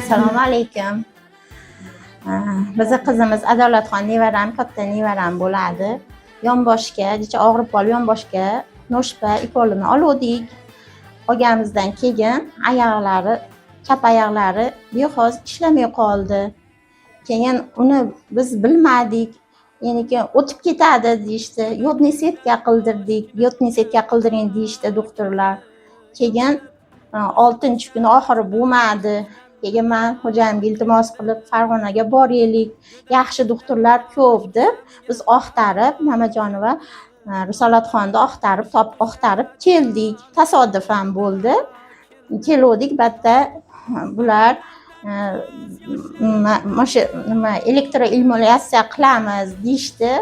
Assalomu alaykum. Bizni qizimiz Adolatxon nevaram, katta nevaram bo'ladi. Yonboshga, jicha og'rib qolib yonboshga noshpa ikolini oldik. Olganimizdan keyin oyoqlari, chap oyoqlari behoz ishlamay qoldi. Keyin uni biz bilmadik. Yana keyin o'tib ketadi deyishdi. Yodniy setka qildirdik. Yodniy setka qildiring deyishdi doktorlar. Keyin 6-kun oxiri bo'lmadi. Keyin men xo'jayimga iltimos qilib Farg'onaga boraylik. Yaxshi doktorlar ko'p deb biz oqtarib, Mamajonova Risolatxonni oqtarib keldik. Tasodifan bo'ldi. Keldik, batda bular nima elektroimulyatsiya qilamiz deyishdi.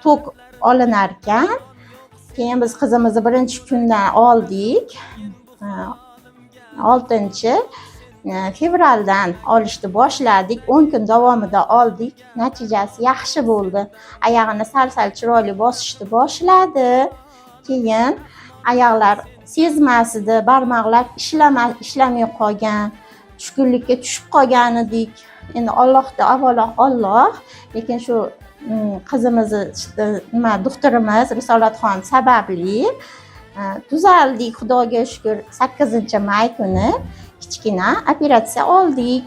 Tok olinar ekan. Keyin biz qizimizni birinchi kundan oldik. 6-fevraldan olishni boshladik. 10 kun davomida oldik. Natijasi yaxshi bo'ldi. Oyog'ini sal chiroyli bosishni boshladi. Keyin oyoqlar sezmasdi, barmoqlar ishlamay qolgan, tushkunlikka tushib qolgan edik. Endi Allohda avvalo Alloh, lekin shu qizimizni doktorimiz Risolatxon sababli tuzaldik, Xudoga shukr. 8-may kuni kichkina operatsiya oldik.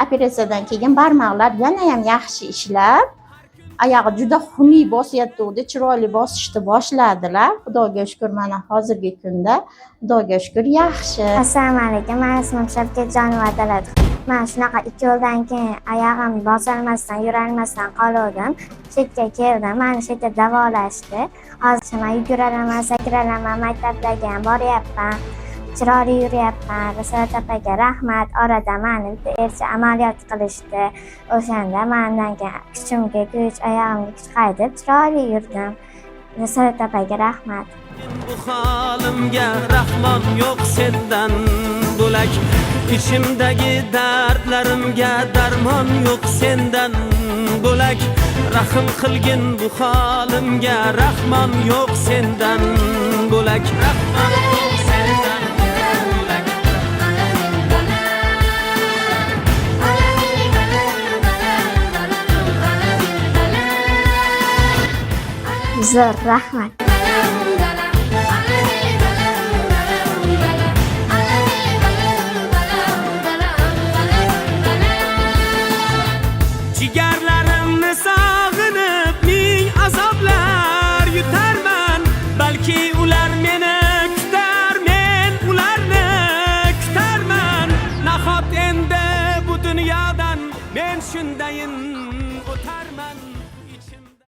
Operatsiyadan keyin barmoqlar yana ham yaxshi ishlab, oyog'i juda xunuk bosyapti, chiroyli bosishni boshladilar. Xudoga shukr, mana hozirgi kunda Xudoga shukr yaxshi. Assalomu alaykum. Men ismim Shavkatjonova Adalat. Men shunaqa 2 yildan keyin oyog'im bosolmasdan, yurolmasdan qoldim. Chetga keldim. Meni shu yerda davolashdi. Hozir men yuguraman, sakralaman, maktablarga ham boryapman. Chiroyli yuryapman. Risolat opaga rahmat. Orada meni bitta elchi amaliyot qilishdi. O'shanda mendan keyin kuchimga kuch, oyog'imga kuch qaydib chiroyli yurdim. Risolat opaga rahmat. Bu halimga rahmon yo'q sendan bo'lak, ichimdagi dardlarimga darmon yo'q sendan bo'lak. Rahim qilgin bu halimga, rahmon yo'q sendan bo'lak. Rahmon yo'q sendan bo'lak. Zo'r rahmat. Jigarlarimni sog'inib ming azoblar yutarman. Balki ular meni kutar, men ularni kutarman. Nahot endi bu dunyodan men shundayin o'tarman.